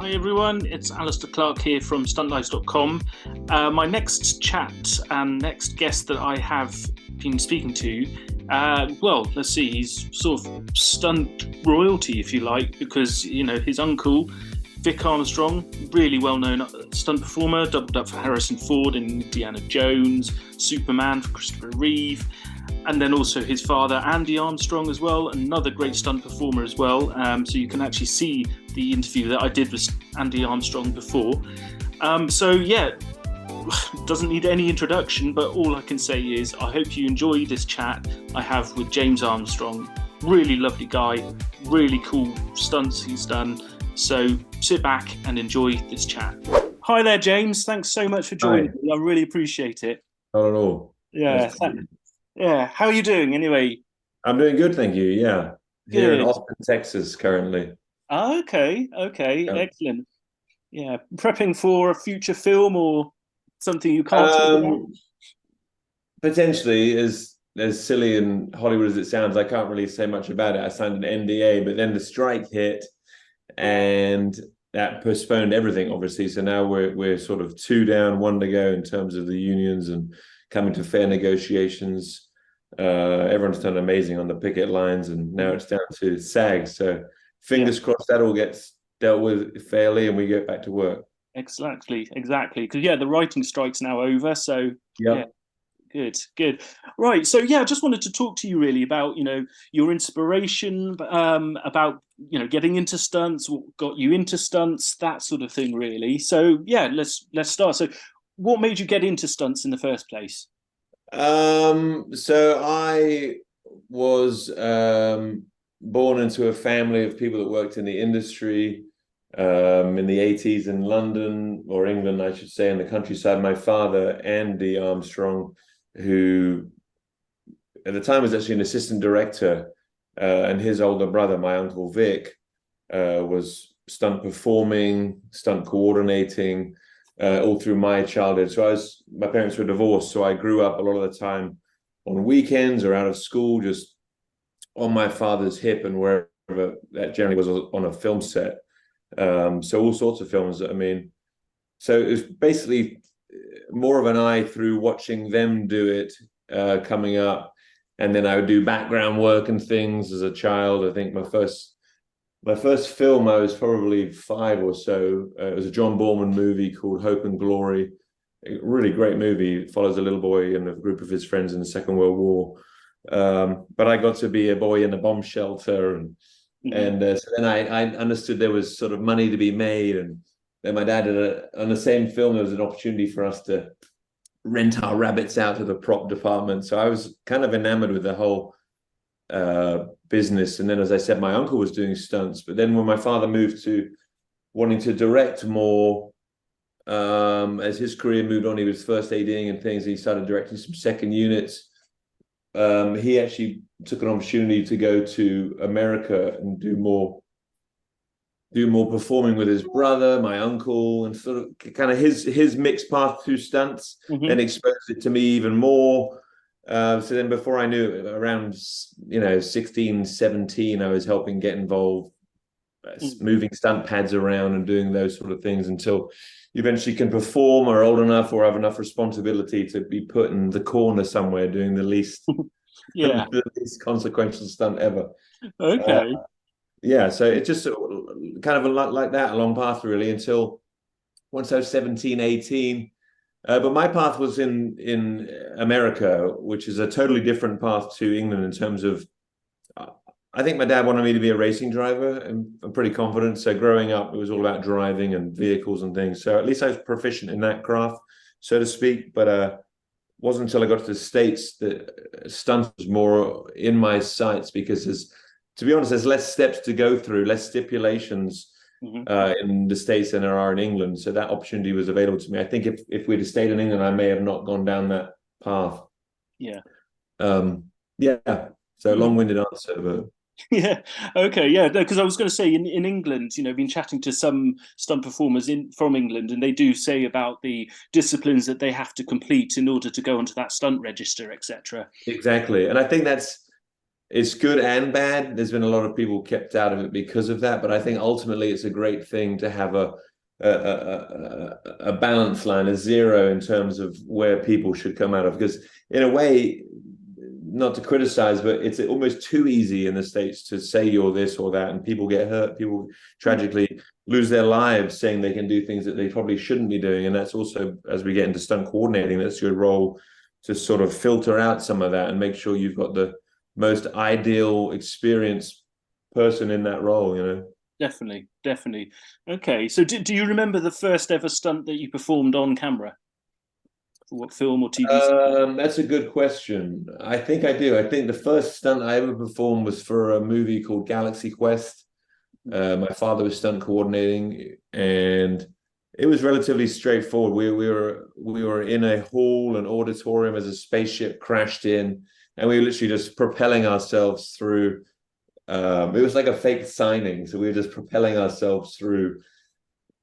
Hi everyone, it's Alistair Clark here from stuntlives.com. My next chat and next guest that I have been speaking to, let's see, he's sort of stunt royalty, if you like, because, his uncle, Vic Armstrong, really well-known stunt performer, doubled up for Harrison Ford in Indiana Jones, Superman for Christopher Reeve, and then also his father, Andy Armstrong, as well, another great stunt performer as well. So you can actually see the interview that I did with Andy Armstrong before. Doesn't need any introduction, but all I can say is I hope you enjoy this chat I have with James Armstrong. Really lovely guy, really cool stunts he's done. So sit back and enjoy this chat. Hi there, James. Thanks so much for joining me. I really appreciate it. Not at all. Yeah. Yeah. How are you doing anyway? I'm doing good, thank you. Yeah. Here in Good. Austin, Texas, currently. Oh, okay. Yeah. Excellent. Yeah. Prepping for a future film or something you can't talk about? Potentially, as silly and Hollywood as it sounds, I can't really say much about it. I signed an NDA, but then the strike hit, and that postponed everything, obviously. So now we're sort of 2 down, 1 to go in terms of the unions and coming to fair negotiations. Everyone's done amazing on the picket lines, and now it's down to SAG. So fingers crossed that all gets dealt with fairly, and we get back to work. Exactly. Because the writing strike's now over. So Yeah. Good. Right. So I just wanted to talk to you really about, your inspiration, about, getting into stunts, what got you into stunts, that sort of thing, really. So let's start. So what made you get into stunts in the first place? So I was born into a family of people that worked in the industry in the 80s in London, or England, I should say, in the countryside. My father, Andy Armstrong, who at the time was actually an assistant director, and his older brother, my uncle Vic, was stunt performing, stunt coordinating, all through my childhood. So my parents were divorced, so I grew up a lot of the time on weekends or out of school, just on my father's hip and wherever that generally was on a film set. So all sorts of films. So it was basically more of an eye through watching them do it coming up, and then I would do background work and things as a child. I think my first film, I was probably 5 or so. It was a John Borman movie called Hope and Glory. A really great movie. It follows a little boy and a group of his friends in the Second World War. But I got to be a boy in a bomb shelter, and so then I understood there was sort of money to be made. And then my dad on the same film, there was an opportunity for us to rent our rabbits out to the prop department. So I was kind of enamored with the whole business. And then, as I said, my uncle was doing stunts. But then when my father moved to wanting to direct more, as his career moved on, he was first ADing and things. He started directing some second units. He actually took an opportunity to go to America and do more performing with his brother, my uncle, and sort of kind of his mixed path through stunts, and exposed it to me even more. So then before I knew it, around 16, 17, I was helping get involved, moving stunt pads around and doing those sort of things until you eventually can perform, or old enough or have enough responsibility to be put in the corner somewhere doing the least the least consequential stunt ever. Okay. So it just kind of like that, a long path really, until once I was 17, 18. But my path was in America, which is a totally different path to England in terms of, I think my dad wanted me to be a racing driver, and I'm pretty confident. So growing up, it was all about driving and vehicles and things. So at least I was proficient in that craft, so to speak. But it wasn't until I got to the States that stunts was more in my sights, because to be honest, there's less steps to go through, less stipulations in the States than there are in England. So that opportunity was available to me. I think if we'd have stayed in England, I may have not gone down that path. Yeah. So long-winded answer, but Yeah. Okay. Yeah. Because I was going to say in England, been chatting to some stunt performers from England, and they do say about the disciplines that they have to complete in order to go onto that stunt register, etc. exactly. And I think that's it's good and bad. There's been a lot of people kept out of it because of that, but I think ultimately it's a great thing to have a balance line, a zero in terms of where people should come out of. Because in a way, not to criticize, but it's almost too easy in the States to say you're this or that, and people get hurt. People tragically lose their lives saying they can do things that they probably shouldn't be doing. And that's also, as we get into stunt coordinating, that's your role to sort of filter out some of that and make sure you've got the most ideal experienced person in that role, you know. Definitely. Okay, so do you remember the first ever stunt that you performed on camera? For what film or TV? That's a good question. I think I do. I think the first stunt I ever performed was for a movie called Galaxy Quest. My father was stunt coordinating, and it was relatively straightforward. We were in a hall, an auditorium, as a spaceship crashed in, and we were literally just propelling ourselves through. It was like a fake signing, so we were just propelling ourselves through,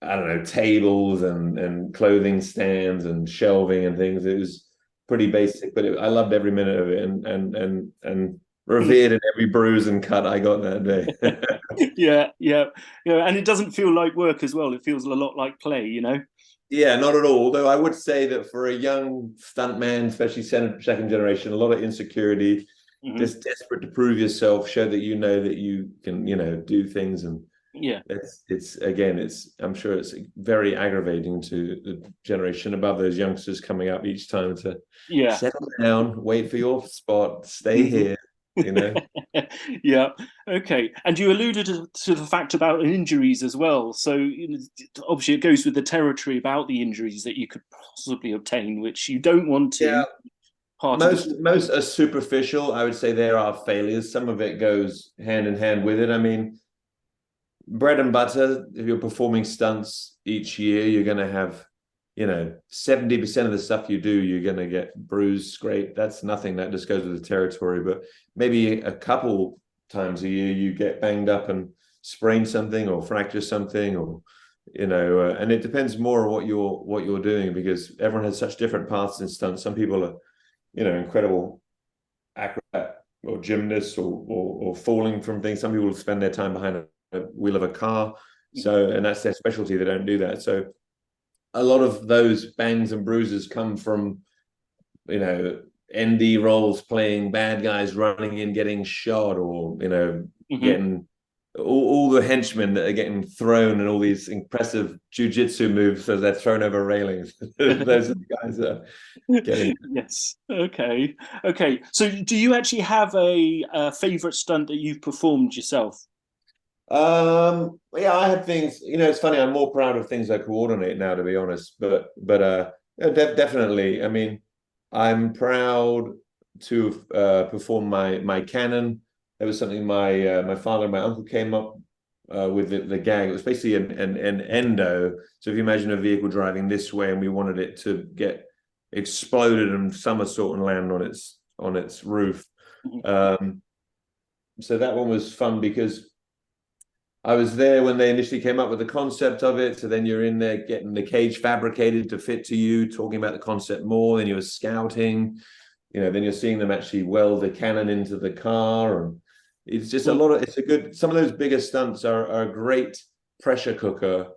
I don't know, tables and clothing stands and shelving and things. It was pretty basic, but I loved every minute of it, and revered in every bruise and cut I got that day. Yeah, and it doesn't feel like work as well. It feels a lot like play, you know. Yeah, not at all. Although I would say that for a young stuntman, especially second generation, a lot of insecurity, just desperate to prove yourself, show that you can, do things. And yeah, I'm sure it's very aggravating to the generation above those youngsters coming up each time to settle down, wait for your spot, stay here. Yeah, okay. And you alluded to the fact about injuries as well. So obviously it goes with the territory about the injuries that you could possibly obtain, which you don't want to. Yeah. Most are superficial. I would say there are failures. Some of it goes hand in hand with it. I mean, bread and butter, if you're performing stunts each year, you're going to have, 70% of the stuff you do, you're going to get bruised, scraped. That's nothing. That just goes with the territory. But maybe a couple times a year, you get banged up and sprain something or fracture something, or, and it depends more on what you're doing, because everyone has such different paths in stunts. Some people are, incredible acrobat or gymnasts or falling from things. Some people spend their time behind a wheel of a car. So, and that's their specialty. They don't do that. So a lot of those bangs and bruises come from, ND roles, playing bad guys, running in, getting shot, or, getting all the henchmen that are getting thrown, and all these impressive jujitsu moves as they're thrown over railings. Those are the guys that are getting. Yes. Okay. So do you actually have a favorite stunt that you've performed yourself? Yeah, I had things, it's funny, I'm more proud of things I coordinate now, to be honest, but definitely, I mean, I'm proud to perform my cannon. That was something my father and my uncle came up with the gag. It was basically an endo. So if you imagine a vehicle driving this way and we wanted it to get exploded and somersault and land on its roof. So that one was fun because I was there when they initially came up with the concept of it. So then you're in there getting the cage fabricated to fit to you, talking about the concept more. Then you were scouting, then you're seeing them actually weld the cannon into the car. And it's just some of those bigger stunts are a great pressure cooker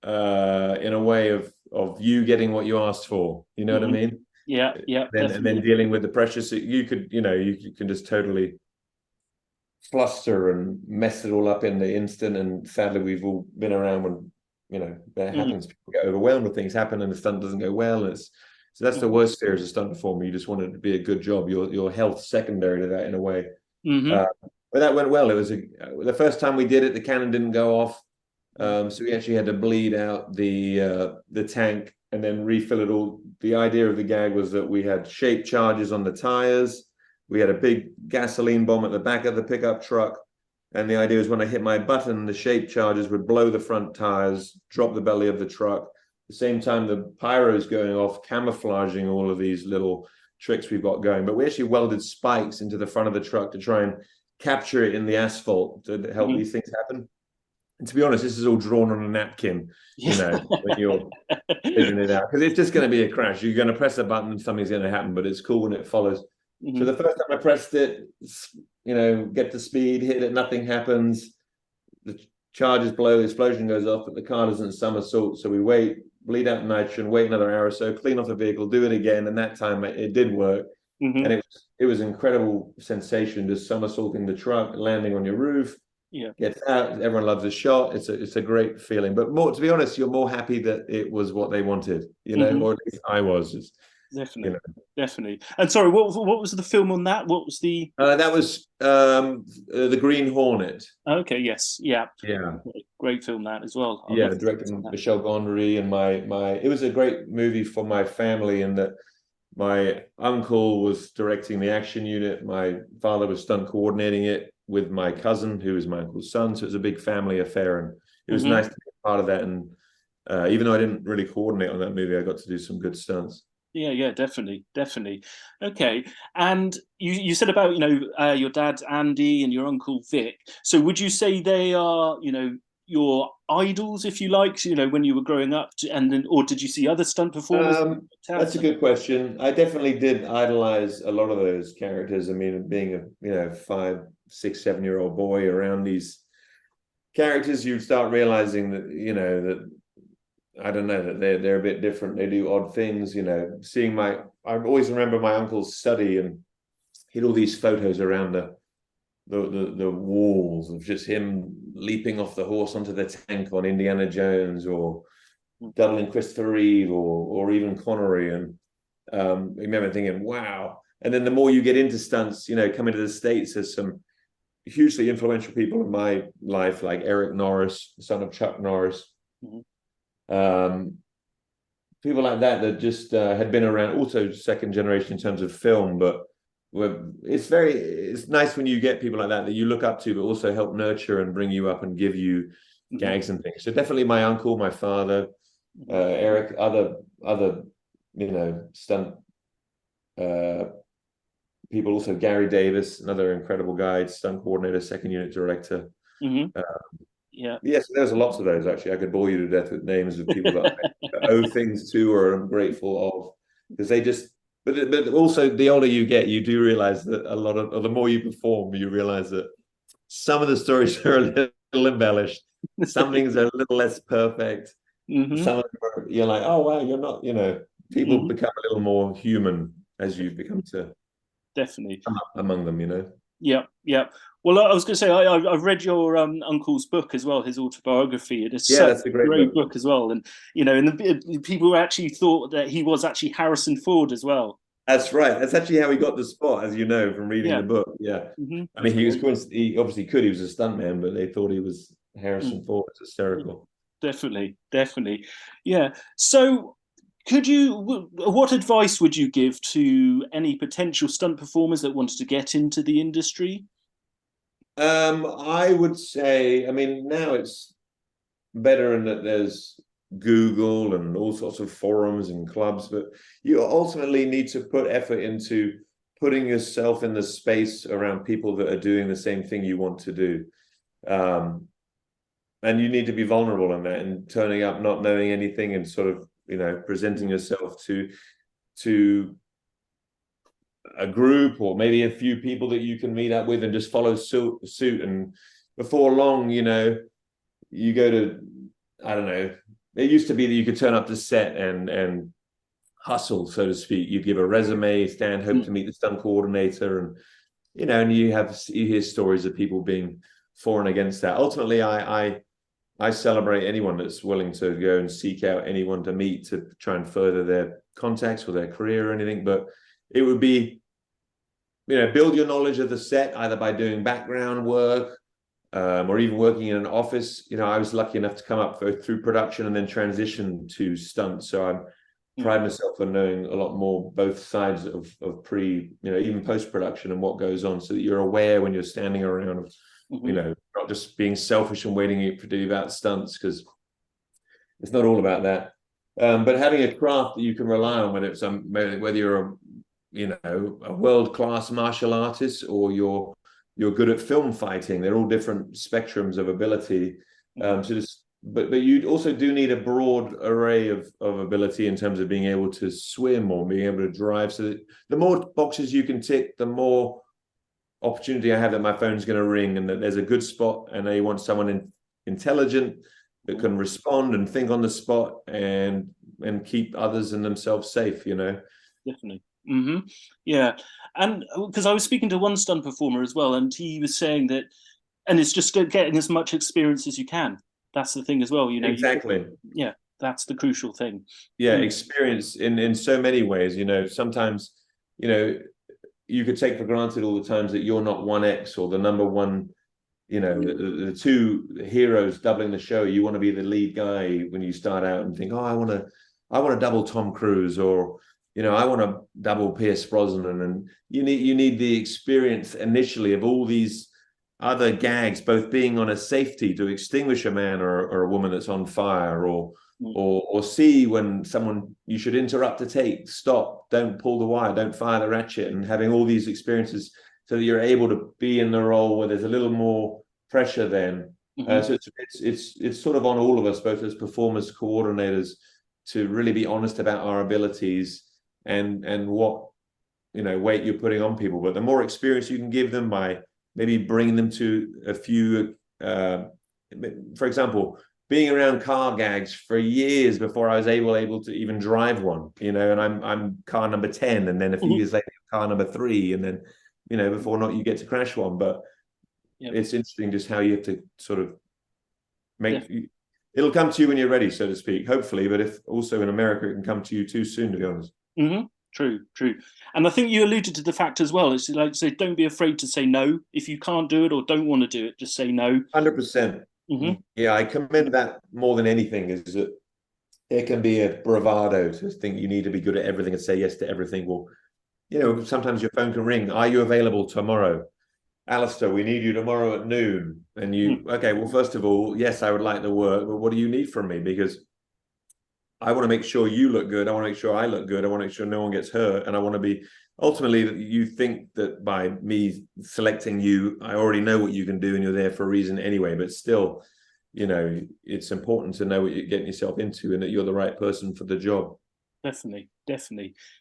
in a way of you getting what you asked for. You know what I mean? Yeah. And then dealing with the pressure. So you can just totally fluster and mess it all up in the instant. And sadly, we've all been around when that happens. People get overwhelmed when things happen and the stunt doesn't go well. And so that's the worst fear as a stunt performer. You just want it to be a good job. Your health secondary to that in a way. But that went well. It was the first time we did it. The cannon didn't go off, so we actually had to bleed out the tank and then refill it all. The idea of the gag was that we had shape charges on the tires. We had a big gasoline bomb at the back of the pickup truck. And the idea was when I hit my button, the shape charges would blow the front tires, drop the belly of the truck. At the same time, the pyro is going off, camouflaging all of these little tricks we've got going. But we actually welded spikes into the front of the truck to try and capture it in the asphalt to help these things happen. And to be honest, this is all drawn on a napkin, when you're figuring it out. Because it's just going to be a crash. You're going to press a button and something's going to happen, but it's cool when it follows. So the first time I pressed it, get to speed, hit it, nothing happens. The charges blow, the explosion goes off, but the car doesn't somersault. So we wait, bleed out nitrogen, wait another hour or so, clean off the vehicle, do it again. And that time it did work. Mm-hmm. And it was incredible sensation, just somersaulting the truck, landing on your roof. Yeah. Gets out, everyone loves a shot. It's a great feeling. But more, to be honest, you're more happy that it was what they wanted, or at least I was. Definitely, definitely. And sorry, what was the film on that? What was the? That was the Green Hornet. Okay, yes, yeah, Yeah, great film that as well. yeah, directed Michel Gondry, and my it was a great movie for my family in that my uncle was directing the action unit, my father was stunt coordinating it with my cousin, who was my uncle's son. So it was a big family affair, and it was nice to be part of that. And even though I didn't really coordinate on that movie, I got to do some good stunts. Yeah, definitely. Okay, and you said about your dad Andy and your uncle Vic. So would you say they are your idols, if you like? When you were growing up, and then, or did you see other stunt performers? That's a good question. I definitely did idolize a lot of those characters. I mean, being a 5, 6, 7-year-old boy around these characters, you start realizing that that I don't know, that they're a bit different. They do odd things. I always remember my uncle's study, and he had all these photos around the walls of just him leaping off the horse onto the tank on Indiana Jones, or doubling Christopher Reeve, or even Connery. And I remember thinking, wow. And then the more you get into stunts, coming to the States, there's some hugely influential people in my life, like Eric Norris, the son of Chuck Norris. People like that just had been around, also second generation in terms of film, but it's nice when you get people like that you look up to, but also help nurture and bring you up and give you gags and things. So definitely my uncle, my father, Eric, other stunt people, also Gary Davis, another incredible guy, stunt coordinator, second unit director. Yeah. Yes, there's lots of those, actually. I could bore you to death with names of people that I owe things to or am grateful of, because they just, but also the older you get, you do realize that a lot of, or the more you perform, you realize that some of the stories are a little embellished. Some things are a little less perfect. Some of them are, you're like, oh, wow, you're not, people become a little more human as you become to definitely come up among them, Yeah. Well, I was going to say I've read your uncle's book as well, his autobiography. It is that's a great book as well, and and the people actually thought that he was actually Harrison Ford as well. That's right. That's actually how he got the spot, as you know from reading the book. Yeah, I mean, he obviously could. He was a stuntman, but they thought he was Harrison Ford. It's hysterical. Definitely. Yeah. So, what advice would you give to any potential stunt performers that wanted to get into the industry? I would say, I mean, now it's better in that there's Google and all sorts of forums and clubs, but you ultimately need to put effort into putting yourself in the space around people that are doing the same thing you want to do. And you need to be vulnerable in that, and turning up not knowing anything, and sort of presenting yourself to a group, or maybe a few people that you can meet up with, and just follow suit. And before long, you go to, I don't know, it used to be that you could turn up to set and hustle, so to speak. You'd give a resume, hope to meet the stunt coordinator, and and you hear stories of people being for and against that. Ultimately, I celebrate anyone that's willing to go and seek out anyone to meet to try and further their contacts or their career or anything. But it would be, build your knowledge of the set, either by doing background work, or even working in an office. I was lucky enough to come up through production and then transition to stunts. So I pride myself on knowing a lot more both sides of pre, even post-production, and what goes on, so that you're aware when you're standing around, not just being selfish and waiting to do about stunts, because it's not all about that. But having a craft that you can rely on, whether you're a world-class martial artist, or you're good at film fighting, they're all different spectrums of ability. But you also do need a broad array of ability in terms of being able to swim or being able to drive. So that the more boxes you can tick, the more opportunity I have that my phone's going to ring and that there's a good spot, and they want someone intelligent that can respond and think on the spot and keep others and themselves safe, you know. Definitely. Yeah, and because I was speaking to one stunt performer as well, and he was saying that, and it's just getting as much experience as you can. That's the thing as well, you know. Exactly. Yeah, that's the crucial thing. Yeah, experience in so many ways, you know. Sometimes, you know, you could take for granted all the times that you're not 1X or the number one, you know, the two heroes doubling the show. You want to be the lead guy when you start out and think, oh, I want to double Tom Cruise, or, you know, I want to double Pierce Brosnan. And you need the experience initially of all these other gags, both being on a safety to extinguish a man or a woman that's on fire, or see when someone, you should interrupt a take, stop, don't pull the wire, don't fire the ratchet, and having all these experiences so that you're able to be in the role where there's a little more pressure then. So it's sort of on all of us, both as performers, coordinators, to really be honest about our abilities and what, you know, weight you're putting on people. But the more experience you can give them by maybe bringing them to a few, for example, being around car gags for years before I was able to even drive one, you know, and I'm car number 10, and then a few years later, car number 3, and then, you know, before not you get to crash one. But it's interesting just how you have to sort of make it'll come to you when you're ready, so to speak, hopefully. But if also in America, it can come to you too soon, to be honest. True. And I think you alluded to the fact as well. It's like, say, don't be afraid to say no. If you can't do it or don't want to do it, just say no. 100%. Yeah, I commend that more than anything, is that it can be a bravado to think you need to be good at everything and say yes to everything. Well, you know, sometimes your phone can ring. Are you available tomorrow? Alistair, we need you tomorrow at noon. And you, okay, well, first of all, yes, I would like the work, but what do you need from me? Because I want to make sure you look good. I want to make sure I look good. I want to make sure no one gets hurt. And I want to be, ultimately, you think that by me selecting you, I already know what you can do and you're there for a reason anyway. But still, you know, it's important to know what you're getting yourself into and that you're the right person for the job. Definitely.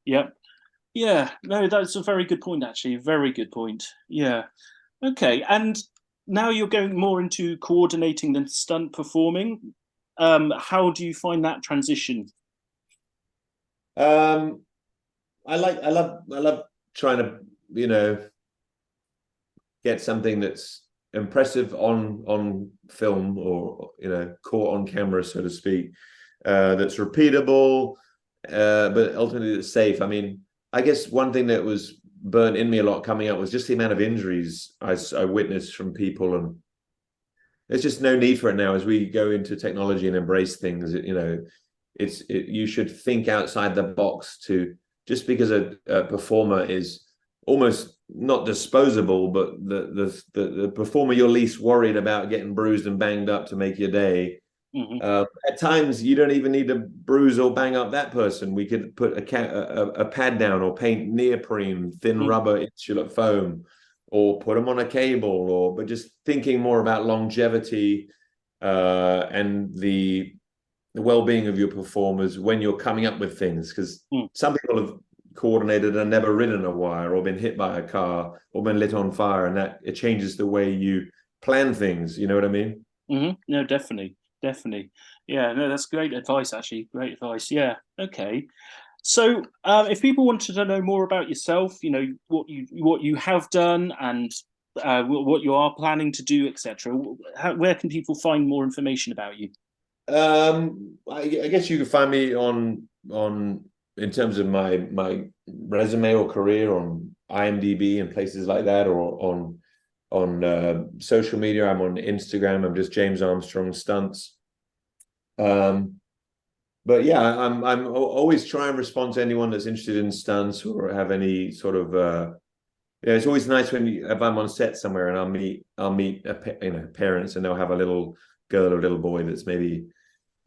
Yep. Yeah, no, that's a very good point, actually. Very good point. Yeah. Okay. And now you're going more into coordinating than stunt performing. How do you find that transition? I love trying to, you know, get something that's impressive on film, or, you know, caught on camera, so to speak, that's repeatable, but ultimately it's safe. I mean, I guess one thing that was burnt in me a lot coming up was just the amount of injuries I witnessed from people, and there's just no need for it now as we go into technology and embrace things. You know, you should think outside the box. To just because a performer is almost not disposable, but the performer you're least worried about getting bruised and banged up to make your day. At times, you don't even need to bruise or bang up that person. We could put a pad down or paint neoprene, thin rubber insulate foam, or put them on a cable, but just thinking more about longevity and the well-being of your performers when you're coming up with things. Because some people have coordinated and never ridden a wire or been hit by a car or been lit on fire, and that it changes the way you plan things. You know what I mean? No, definitely. Yeah, no, that's great advice, actually. Great advice. Yeah. Okay. So, if people wanted to know more about yourself, you know, what you have done and what you are planning to do, etc., where can people find more information about you? I guess you can find me on in terms of my resume or career on IMDb and places like that, or on social media. I'm on Instagram. I'm just James Armstrong Stunts. But yeah, I'm always trying to respond to anyone that's interested in stunts or have any sort of yeah. It's always nice if I'm on set somewhere and I'll meet parents, and they'll have a little girl or little boy that's maybe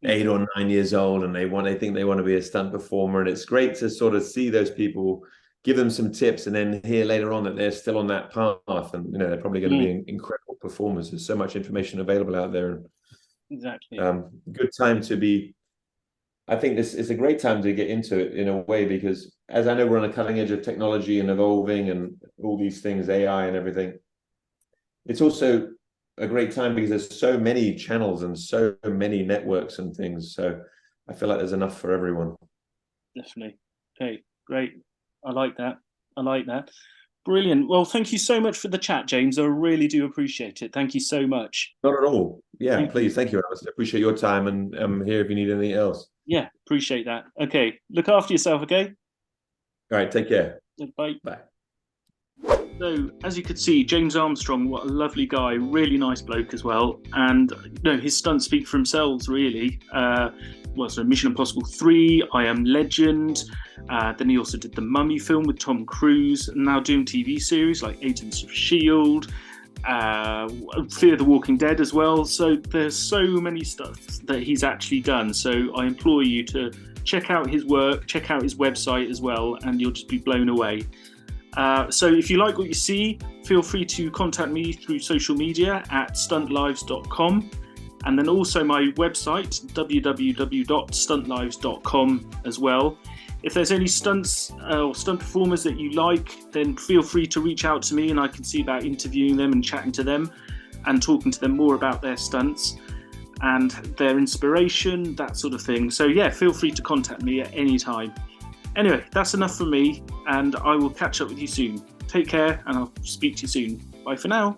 8 or 9 years old, and they think they want to be a stunt performer, and it's great to sort of see those people, give them some tips, and then hear later on that they're still on that path, and, you know, they're probably going to be incredible performers. There's so much information available out there. Exactly. Good time to be I think this is a great time to get into it in a way, because as I know, we're on a cutting edge of technology and evolving and all these things, AI and everything. It's also a great time because there's so many channels and so many networks and things. So I feel like there's enough for everyone. Definitely. Okay, great. I like that. I like that. Brilliant. Well, thank you so much for the chat, James. I really do appreciate it. Thank you so much. Not at all. Yeah, Thank you. please. Thank you, Alice. I appreciate your time, and I'm here if you need anything else. Yeah, appreciate that. Okay, look after yourself, okay? All right, take care. Bye. Bye. So, as you could see, James Armstrong, what a lovely guy, really nice bloke as well. And his stunts speak for themselves, really. So Mission Impossible 3, I Am Legend. Then he also did the Mummy film with Tom Cruise, and now doing TV series like Agents of S.H.I.E.L.D., Fear the Walking Dead as well. So there's so many stuff that he's actually done. So I implore you to check out his work, check out his website as well, and you'll just be blown away. So if you like what you see, feel free to contact me through social media at stuntlives.com, and then also my website www.stuntlives.com as well. If there's any stunts or stunt performers that you like, then feel free to reach out to me, and I can see about interviewing them and chatting to them and talking to them more about their stunts and their inspiration, that sort of thing. So yeah, feel free to contact me at any time. Anyway, that's enough from me, and I will catch up with you soon. Take care, and I'll speak to you soon. Bye for now.